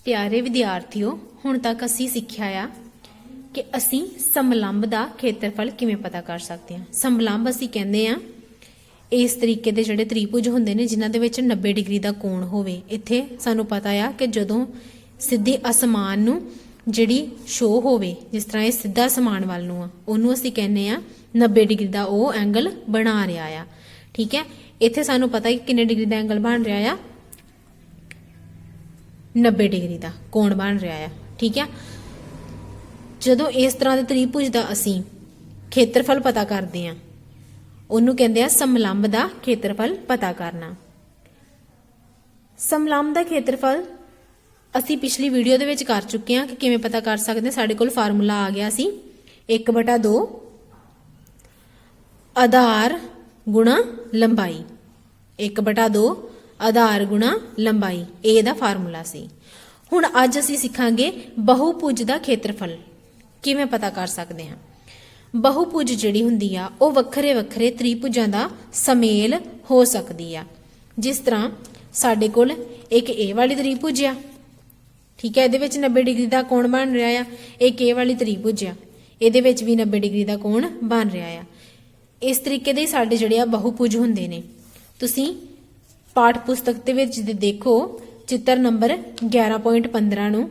प्यारे विद्यार्थियों, हुण तक असीं सिੱਖਿਆ आ कि असीं समलंब दा खेत्रफल किवें पता कर सकते हैं। समलंब असीं कहंदे आ इस तरीके दे जिहड़े त्रिभुज हुंदे ने जिन्हां दे विच 90 डिग्री दा कोण होवे। इत्थे सानूं पता आ कि जदों सिद्धे आसमान नूं जिहड़ी शो होवे, जिस तरह ये सीधा आसमान वाल नूं आ, ओनूं असीं कहने आ 90 डिग्री दा ओ एंगल बना रिहा आ। ठीक है, इत्थे सानूं पता है कि किन्ने डिग्री दा एंगल बन रिहा आ, 90 डिग्री का कोण बन रहा है। ठीक है, जदों इस तरह के त्रिभुज का असी खेत्रफल पता करते हैं उन्होंने कहते हैं समलंब का खेत्रफल पता करना। समलंब का खेत्रफल असी पिछली वीडियो दे विच कर चुके हैं कि किवें पता कर सकते हैं। साडे कोल फार्मूला आ गया सी 1/2 आधार गुणा लंबाई, 1/2 आधार गुणा लंबाई ए दा फार्मूला सी। हुण अज असीं सिखांगे बहुभुज दा खेत्रफल किवें पता कर सकते हैं। बहुभुज जिहड़ी हुंदी आ ओह वक्खरे वक्खरे त्रिभुजां दा समेल हो सकदी आ। जिस तरह साडे कोल एक ए वाली त्रिभुज आ, ठीक है, इहदे विच 90 डिग्री दा कोण बन रिहा आ। एक ए वाली त्रिभुज आ, इहदे विच भी 90 डिग्री दा कोण बन रिहा आ। इस तरीके दे साडे जिहड़े आ बहुभुज हुंदे ने। तुसीं पाठ पुस्तक दे विच देखो चित्र नंबर 11.15 नूं,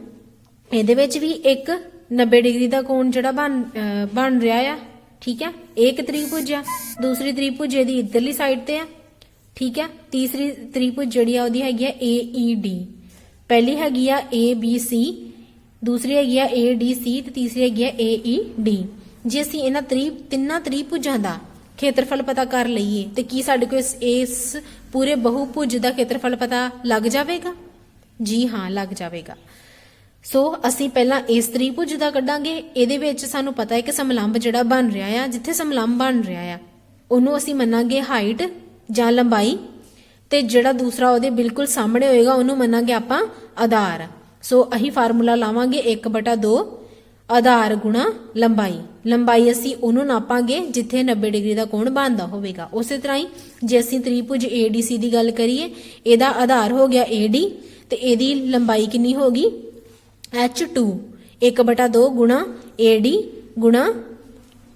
इहदे विच भी एक 90 डिग्री दा कोण जिहड़ा बन रिहा आ। ठीक है, एक त्रिभुज आ, दूसरी त्रिभुज इहदी इधरली साइड ते आ। ठीक है, तीसरी त्रिभुज जिहड़ी आ ओहदी हैगी आ AED, पहली हैगी आ ABC, दूसरी हैगी आ ADC ते तीसरी हैगी आ AED। जे असीं इन्हां तिन्नां त्रिभुजां दा खेत्रफल पता कर लईए तो की साडे को इस पूरे बहुभुज का खेत्रफल पता लग जाएगा? जी हाँ, लग जाएगा। सो असी पहला इस त्रिभुज का कढ़ांगे। इहदे विच सानू पता है कि समलंब जिहड़ा बन रहा है, जिथे समलंब बन रहा है उन्होंने असी मनांगे हाइट जां लंबाई, ते जिहड़ा दूसरा उहदे बिल्कुल सामने होएगा उन्होंने मनांगे आपां आधार। सो अही फार्मूला लावांगे 1/2 आधार गुणा लंबाई। लंबाई असी उन्होंने नापांगे जिथे 90 डिग्री का कोण बनता होगा। उस तरह ही जे असी त्रिभुज ADC की गल करिए, इहदा आधार हो गया AD ते इहदी लंबाई कितनी होगी H2, 1/2 गुणा AD गुणा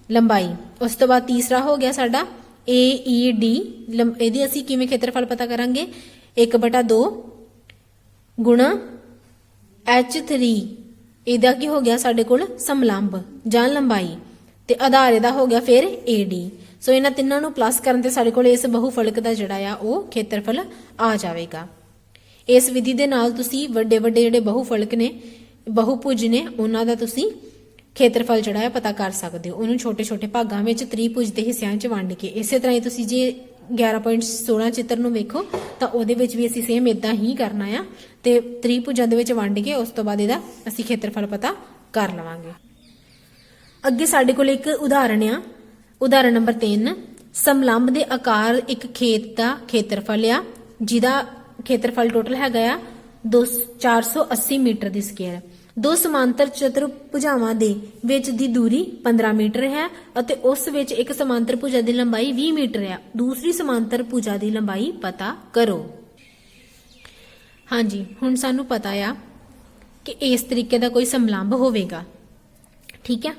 लंबाई। उस तो बाद तीसरा हो गया साडा AED, इहदी असी किवें खेत्रफल पता करांगे 1/2 गुणा H3, इहदा की हो गया साडे कोल समलंब जां लंबाई, ते आधार इहदा हो गया फिर AD। सो इन्हां तिन्नां नूं प्लस करन ते साडे कोल इस बहुफलक दा जिहड़ा आ ओह खेत्रफल आ जाएगा। इस विधि दे नाल तुसीं वड्डे वड्डे जिहड़े बहुफलक ने, बहुभुज ने, उन्हां दा तुसीं खेत्रफल जिहड़ा है पता कर सकदे हो। उहनूं छोटे छोटे भागां विच त्रिभुज दे हिस्सिਆਂ 'ਚ वंड के। इसे तरह ही तुसीं जे 11.16 चित्र नूं वेखो तां उहदे विच भी असीं सेम इदां ही करना आ ते त्रिभुजां दे विच वंड के उस तो बाद इहदा असीं खेत्रफल पता कर लवांगे। अगे साडे कोल एक उदाहरण आ, उदाहरण नंबर 3। समलंब दे आकार एक खेत दा खेत्रफल आ जिहदा खेत्रफल टोटल हैगा आ 480 मीटर दी स्क्वायर। दो समांतर चतुर्भुजावां दे विच दी दूरी 15 मीटर है अते उस विच एक समांतर भुजा दी लंबाई 20 मीटर है। दूसरी समांतर भुजा दी लंबाई पता करो। हाँ जी, हुण सानू पता आ कि इस तरीके का कोई समलंब होवेगा। ठीक है,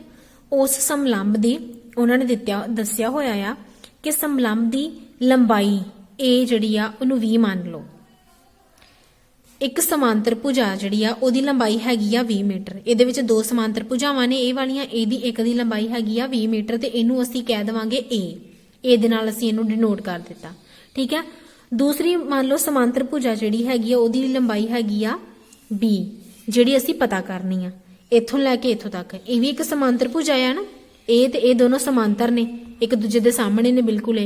उस समलंब दी उन्होंने दस्सिया होया आ कि समलंब दी लंबाई ए जिहड़ी आ उहनूं 20 मान लो। एक समांतर भुजा जिहड़ी आ ओहदी लंबाई हैगी आ 20 मीटर। इहदे विच दो समांतर भुजावां ने, ए वालियां, एदी एक दी लंबाई हैगी आ 20 मीटर ते इहनूं असीं कह देवांगे ए दे नाल असीं इहनूं डिनोट कर दित्ता। ठीक है, दूसरी मान लो समांतर भुजा जिहड़ी हैगी आ ओहदी लंबाई हैगी आ B, जिहड़ी असीं पता करनी आ इत्थों लैके इत्थों तक। ये भी एक समांतर भुजा है ना, ए ते ए दोनों समांतर ने, एक दूजे दे सामने ने बिल्कुल।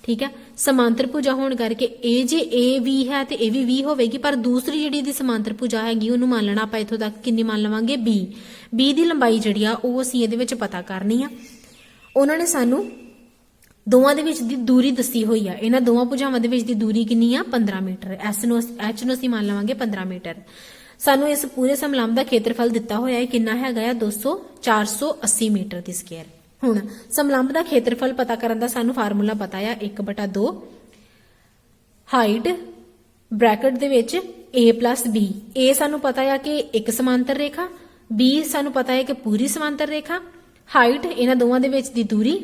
ठीक है, समांतर भुजा होने करके ए जे ए भी है तो ए भी 20 होगी, पर दूसरी जिहड़ी समांतर भुजा हैगी उहनूं मान लेना आपां इत्थों तक किन्नी मान लवांगे B दी लंबाई जिहड़ी आ ओह असीं इहदे विच पता करनी आ। उन्हां ने सानूं दोवां दे विच दी दूरी दस्सी होई आ। इन्हां दोवां भुजावां दे विच दी दूरी किन्नी आ 15 मीटर। H नूं असीं मान लवांगे 15 मीटर। सानूं इस पूरे समलंब दा खेत्रफल दित्ता होया है किन्ना हैगा आ 480 मीटर दी स्क्वायर। हुण समलंब दा खेत्रफल पता करन दा सानूं फार्मूला पता है 1/2 हाइट ਬ੍ਰੈਕਟ ਦੇ ਵਿੱਚ a plus b, a ਸਾਨੂੰ ਪਤਾ ਆ ਕਿ ਇੱਕ ਸਮਾਂਤਰ ਰੇਖਾ, b ਸਾਨੂੰ ਪਤਾ ਹੈ ਕਿ ਪੂਰੀ ਸਮਾਂਤਰ ਰੇਖਾ, ਹਾਈਟ ਇਹਨਾਂ ਦੋਵਾਂ ਦੇ ਵਿੱਚ ਦੀ ਦੂਰੀ,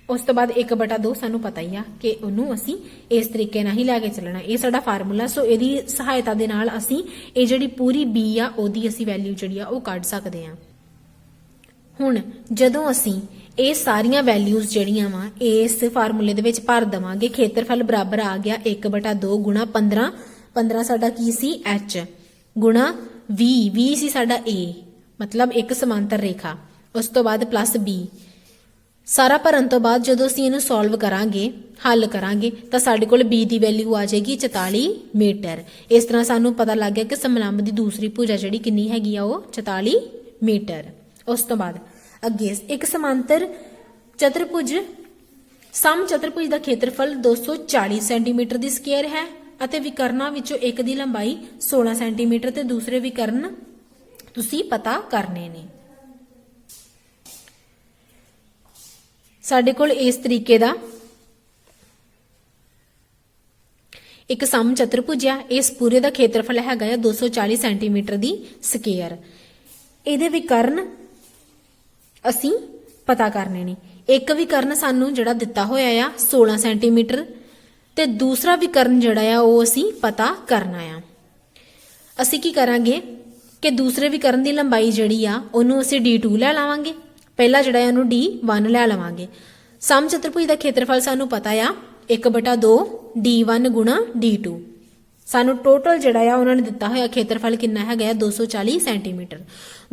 ਉਸ ਤੋਂ ਬਾਅਦ 1/2 ਸਾਨੂੰ ਪਤਾ ਹੀ ਆ ਕਿ ਉਹਨੂੰ ਅਸੀਂ ਇਸ ਤਰੀਕੇ ਨਾਲ ਹੀ ਲੈ ਕੇ ਚੱਲਣਾ। ਇਹ ਸਾਡਾ ਫਾਰਮੂਲਾ। ਸੋ ਇਹਦੀ ਸਹਾਇਤਾ ਦੇ ਨਾਲ ਅਸੀਂ ਇਹ ਜਿਹੜੀ ਪੂਰੀ b ਆ ਉਹਦੀ ਅਸੀਂ ਵੈਲਿਊ ਜਿਹੜੀ ਆ ਉਹ ਕੱਢ ਸਕਦੇ ਆ। ਹੁਣ ਜਦੋਂ ਅਸੀਂ ਇਹ ਸਾਰੀਆਂ ਵੈਲਿਊਜ਼ ਜਿਹੜੀਆਂ ਵਾ ਇਸ ਫਾਰਮੂਲੇ ਦੇ ਵਿੱਚ ਭਰ ਦੇਵਾਂਗੇ, ਖੇਤਰਫਲ ਬਰਾਬਰ ਆ ਗਿਆ 1/2 ਗੁਣਾ 15, 15 ਸਾਡਾ ਕੀ ਸੀ h, ਗੁਣਾ 20 ਸੀ ਸਾਡਾ a, ਮਤਲਬ ਇੱਕ ਸਮਾਂਤਰ ਰੇਖਾ, ਉਸ ਤੋਂ ਬਾਅਦ ਪਲੱਸ b। ਸਾਰਾ ਭਰਨ ਤੋਂ ਬਾਅਦ ਜਦੋਂ ਅਸੀਂ ਇਹਨੂੰ ਸੋਲਵ ਕਰਾਂਗੇ, ਹੱਲ ਕਰਾਂਗੇ, ਤਾਂ ਸਾਡੇ ਕੋਲ b ਦੀ ਵੈਲਿਊ ਆ ਜਾਏਗੀ 44 ਮੀਟਰ। ਇਸ ਤਰ੍ਹਾਂ ਸਾਨੂੰ ਪਤਾ ਲੱਗ ਗਿਆ ਕਿ ਸਮਲੰਬ ਦੀ ਦੂਸਰੀ ਭੁਜਾ ਜਿਹੜੀ ਕਿੰਨੀ ਹੈਗੀ ਆ ਉਹ 44 ਮੀਟਰ। ਉਸ ਤੋਂ ਬਾਅਦ ਅੱਗੇ ਇੱਕ ਸਮਾਂਤਰ ਚਤੁਰਭੁਜ, ਸਮ ਚਤੁਰਭੁਜ ਦਾ ਖੇਤਰਫਲ 240 ਸੈਂਟੀਮੀਟਰ ਦੀ ਸਕੁਅਰ ਹੈ ਅਤੇ ਵਿਕਰਨਾਂ ਵਿੱਚੋਂ ਇੱਕ ਦੀ ਲੰਬਾਈ 16 ਸੈਂਟੀਮੀਟਰ ਤੇ ਦੂਸਰੇ ਵਿਕਰਨ ਤੁਸੀਂ ਪਤਾ ਕਰਨੇ ਨੇ। ਸਾਡੇ ਕੋਲ ਇਸ ਤਰੀਕੇ ਦਾ ਇੱਕ ਸਮ ਚਤੁਰਭੁਜ ਆ, ਇਸ ਪੂਰੇ ਦਾ ਖੇਤਰਫਲ ਹੈਗਾ ਆ 240 ਸੈਂਟੀਮੀਟਰ ਦੀ ਸਕੁਅਰ। ਇਹਦੇ ਵਿਕਰਨ ਅਸੀਂ ਪਤਾ ਕਰਨੇ ਨੇ। ਇੱਕ ਵਿਕਰਨ ਸਾਨੂੰ ਜਿਹੜਾ ਦਿੱਤਾ ਹੋਇਆ ਆ 16 ਸੈਂਟੀਮੀਟਰ ਤੇ ਦੂਸਰਾ ਵਿਕਰਨ ਜਿਹੜਾ ਆ ਉਹ ਅਸੀਂ ਪਤਾ ਕਰਨਾ ਆ। ਅਸੀਂ ਕੀ ਕਰਾਂਗੇ ਕਿ ਦੂਸਰੇ ਵਿਕਰਨ ਦੀ ਲੰਬਾਈ ਜਿਹੜੀ ਆ ਉਹਨੂੰ ਅਸੀਂ d2 ਲੈ ਲਾਵਾਂਗੇ, ਪਹਿਲਾ ਜਿਹੜਾ ਹੈ ਉਹਨੂੰ d1 ਲੈ ਲਵਾਂਗੇ। ਸਮ ਚਤੁਰਭੁਜ ਦਾ ਖੇਤਰਫਲ ਸਾਨੂੰ ਪਤਾ ਆ 1/2 d1 ਗੁਣਾ d2। ਸਾਨੂੰ ਟੋਟਲ ਜਿਹੜਾ ਆ ਉਹਨਾਂ ਨੇ ਦਿੱਤਾ ਹੋਇਆ ਖੇਤਰਫਲ ਕਿੰਨਾ ਹੈਗਾ 240 ਸੈਂਟੀਮੀਟਰ।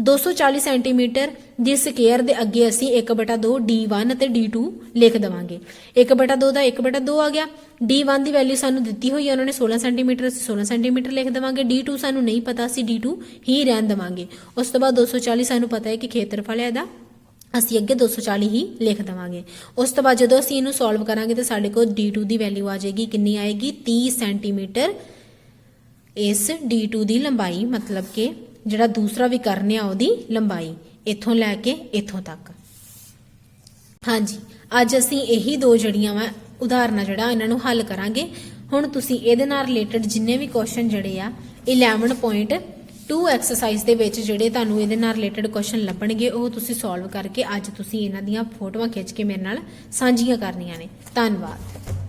240 ਸੈਂਟੀਮੀਟਰ ਦੀ ਸਕੁਅਰ ਦੇ ਅੱਗੇ ਅਸੀਂ 1/2 d1 ਤੇ d2 ਲਿਖ ਦੇਵਾਂਗੇ। 1/2 ਦਾ 1/2 ਆ ਗਿਆ। d1 ਦੀ ਵੈਲਿਊ ਸਾਨੂੰ ਦਿੱਤੀ ਹੋਈ ਹੈ ਉਹਨਾਂ ਨੇ 16 ਸੈਂਟੀਮੀਟਰ, ਅਸੀਂ 16 ਸੈਂਟੀਮੀਟਰ ਲਿਖ ਦੇਵਾਂਗੇ। d2 ਸਾਨੂੰ ਨਹੀਂ ਪਤਾ, ਅਸੀਂ d2 ਹੀ ਰਹਿਣ ਦੇਵਾਂਗੇ। ਉਸ ਤੋਂ ਬਾਅਦ 240 ਸਾਨੂੰ ਪਤਾ ਹੈ ਕਿ ਖੇਤਰਫਲ ਹੈ ਇਹਦਾ, ਅਸੀਂ ਅੱਗੇ 240 ਹੀ ਲਿਖ ਦੇਵਾਂਗੇ। ਉਸ ਤੋਂ ਬਾਅਦ ਜਦੋਂ ਅਸੀਂ ਇਹਨੂੰ ਸੋਲਵ ਕਰਾਂਗੇ ਤਾਂ ਸਾਡੇ ਕੋਲ d2 ਦੀ ਵੈਲਿਊ ਆ ਜਾਏਗੀ, ਕਿੰਨੀ ਆਏਗੀ 30 ਸੈਂਟੀਮੀਟਰ। ਇਸ d2 ਦੀ ਲੰਬਾਈ ਮਤਲਬ ਕਿ ਜਿਹੜਾ ਦੂਸਰਾ ਵਿਕਰਨ ਆ ਉਹਦੀ ਲੰਬਾਈ ਇੱਥੋਂ ਲੈ ਕੇ ਇੱਥੋਂ ਤੱਕ। ਹਾਂਜੀ, ਅੱਜ ਅਸੀਂ ਇਹੀ ਦੋ ਜਿਹੜੀਆਂ ਵਾ ਉਦਾਹਰਨਾਂ ਜਿਹੜਾ ਇਹਨਾਂ ਨੂੰ ਹੱਲ ਕਰਾਂਗੇ। ਹੁਣ ਤੁਸੀਂ ਇਹਦੇ ਨਾਲ ਰਿਲੇਟਡ ਜਿੰਨੇ ਵੀ ਕੁਐਸਚਨ ਜਿਹੜੇ ਆ 11.2 ਐਕਸਰਸਾਈਜ਼ ਦੇ ਵਿੱਚ ਜਿਹੜੇ ਤੁਹਾਨੂੰ ਇਹਦੇ ਨਾਲ ਰਿਲੇਟਡ ਕੁਐਸਚਨ ਲੱਭਣਗੇ ਉਹ ਤੁਸੀਂ ਸੋਲਵ ਕਰਕੇ ਅੱਜ ਤੁਸੀਂ ਇਹਨਾਂ ਦੀਆਂ ਫੋਟੋਆਂ ਖਿੱਚ ਕੇ ਮੇਰੇ ਨਾਲ ਸਾਂਝੀਆਂ ਕਰਨੀਆਂ ਨੇ। ਧੰਨਵਾਦ।